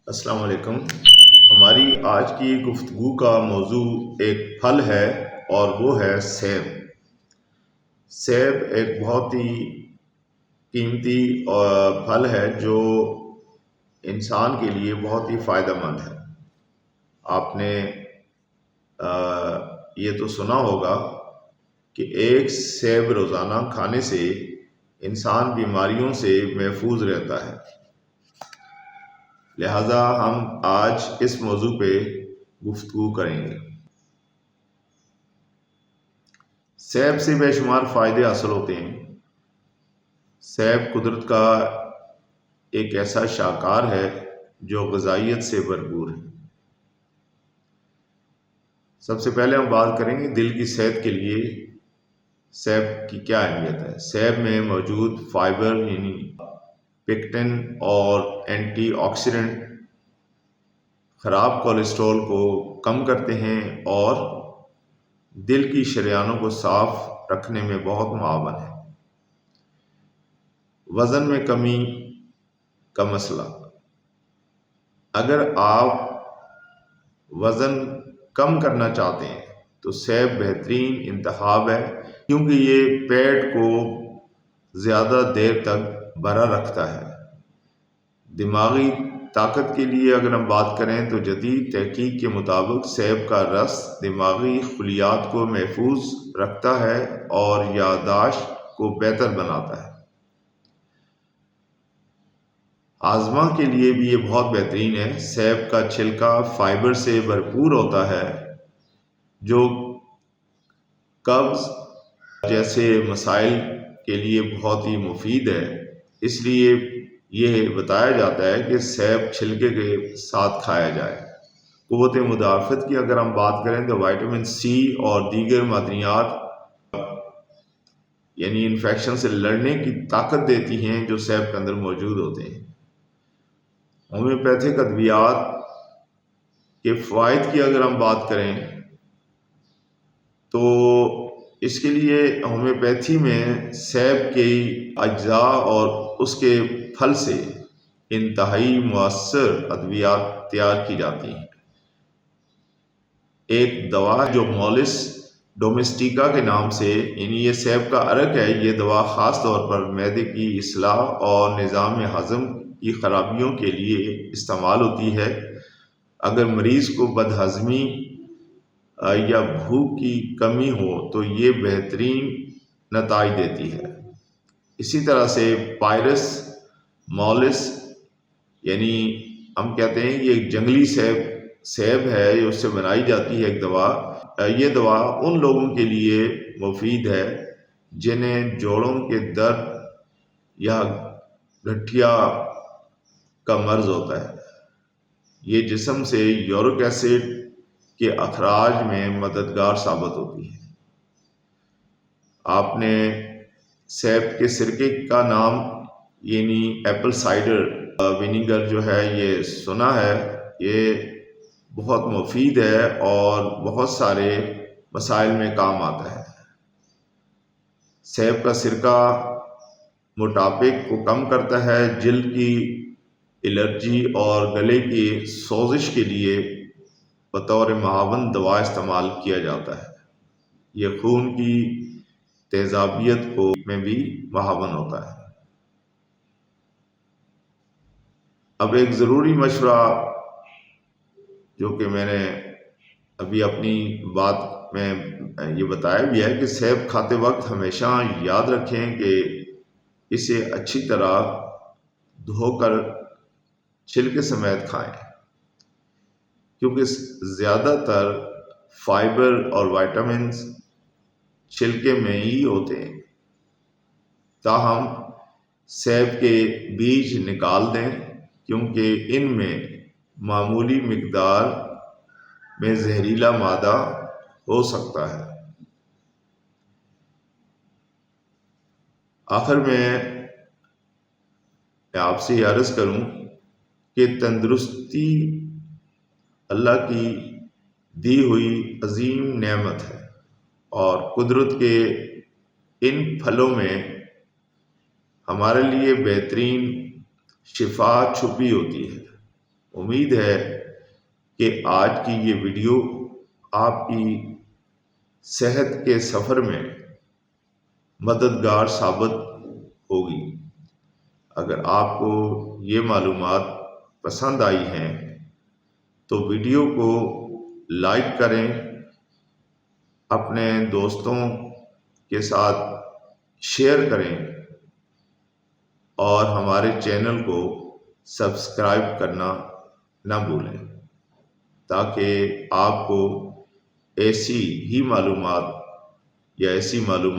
السلام علیکم۔ ہماری آج کی گفتگو کا موضوع ایک پھل ہے اور وہ ہے سیب۔ سیب ایک بہت ہی قیمتی پھل ہے جو انسان کے لیے بہت ہی فائدہ مند ہے۔ آپ نے یہ تو سنا ہوگا کہ ایک سیب روزانہ کھانے سے انسان بیماریوں سے محفوظ رہتا ہے۔ لہذا ہم آج اس موضوع پہ گفتگو کریں گے۔ سیب سے بے شمار فائدے حاصل ہوتے ہیں۔ سیب قدرت کا ایک ایسا شاہکار ہے جو غذائیت سے بھرپور ہے۔ سب سے پہلے ہم بات کریں گے دل کی صحت کے لیے سیب کی کیا اہمیت ہے۔ سیب میں موجود فائبر یعنی پیکٹن اور اینٹی آکسیڈنٹ خراب کولیسٹرول کو کم کرتے ہیں اور دل کی شریانوں کو صاف رکھنے میں بہت معاون ہے۔ وزن میں کمی کا مسئلہ، اگر آپ وزن کم کرنا چاہتے ہیں تو سیب بہترین انتخاب ہے، کیونکہ یہ پیٹ کو زیادہ دیر تک بھرا رکھتا ہے۔ دماغی طاقت کے لیے اگر ہم بات کریں تو جدید تحقیق کے مطابق سیب کا رس دماغی خلیات کو محفوظ رکھتا ہے اور یادداشت کو بہتر بناتا ہے۔ ہاضمہ کے لیے بھی یہ بہت بہترین ہے۔ سیب کا چھلکا فائبر سے بھرپور ہوتا ہے جو قبض جیسے مسائل کے لیے بہت ہی مفید ہے۔ اس لیے یہ بتایا جاتا ہے کہ سیب چھلکے کے ساتھ کھایا جائے۔ قوت مدافعت کی اگر ہم بات کریں تو وٹامن سی اور دیگر معدنیات یعنی انفیکشن سے لڑنے کی طاقت دیتی ہیں جو سیب کے اندر موجود ہوتے ہیں۔ ہومیوپیتھک ادویات کے فوائد کی اگر ہم بات کریں تو اس کے لیے ہومیوپیتھی میں سیب کے اجزاء اور اس کے پھل سے انتہائی مؤثر ادویات تیار کی جاتی ہیں۔ ایک دوا جو مولس ڈومیسٹیکا کے نام سے یعنی یہ سیب کا عرق ہے، یہ دوا خاص طور پر معدے کی اصلاح اور نظام ہضم کی خرابیوں کے لیے استعمال ہوتی ہے۔ اگر مریض کو بدہضمی یا بھوک کی کمی ہو تو یہ بہترین نتائج دیتی ہے۔ اسی طرح سے پائرس مولس یعنی ہم کہتے ہیں یہ ایک جنگلی سیب ہے، اس سے بنائی جاتی ہے ایک دوا۔ یہ دوا ان لوگوں کے لیے مفید ہے جنہیں جوڑوں کے درد یا گٹھیا کا مرض ہوتا ہے۔ یہ جسم سے یورک ایسڈ کے اخراج میں مددگار ثابت ہوتی ہے۔ آپ نے سیب کے سرکے کا نام یعنی ایپل سائڈر ونیگر جو ہے یہ سنا ہے۔ یہ بہت مفید ہے اور بہت سارے مسائل میں کام آتا ہے۔ سیب کا سرکہ موٹاپے کو کم کرتا ہے، جلد کی الرجی اور گلے کی سوزش کے لیے بطور معاون دوا استعمال کیا جاتا ہے۔ یہ خون کی تیزابیت میں بھی معاون ہوتا ہے۔ اب ایک ضروری مشورہ جو کہ میں نے ابھی اپنی بات میں یہ بتایا بھی ہے کہ سیب کھاتے وقت ہمیشہ یاد رکھیں کہ اسے اچھی طرح دھو کر چھلکے سمیت کھائیں، کیونکہ زیادہ تر فائبر اور وائٹامنز چھلکے میں ہی ہوتے ہیں۔ تاہم سیب کے بیج نکال دیں کیونکہ ان میں معمولی مقدار میں زہریلا مادہ ہو سکتا ہے۔ آخر میں آپ سے یہ عرض کروں کہ تندرستی اللہ کی دی ہوئی عظیم نعمت ہے اور قدرت کے ان پھلوں میں ہمارے لیے بہترین شفا چھپی ہوتی ہے۔ امید ہے کہ آج کی یہ ویڈیو آپ کی صحت کے سفر میں مددگار ثابت ہوگی۔ اگر آپ کو یہ معلومات پسند آئی ہیں تو ویڈیو کو لائک کریں، اپنے دوستوں کے ساتھ شیئر کریں اور ہمارے چینل کو سبسکرائب کرنا نہ بھولیں تاکہ آپ کو ایسی ہی معلومات یا ایسی معلومات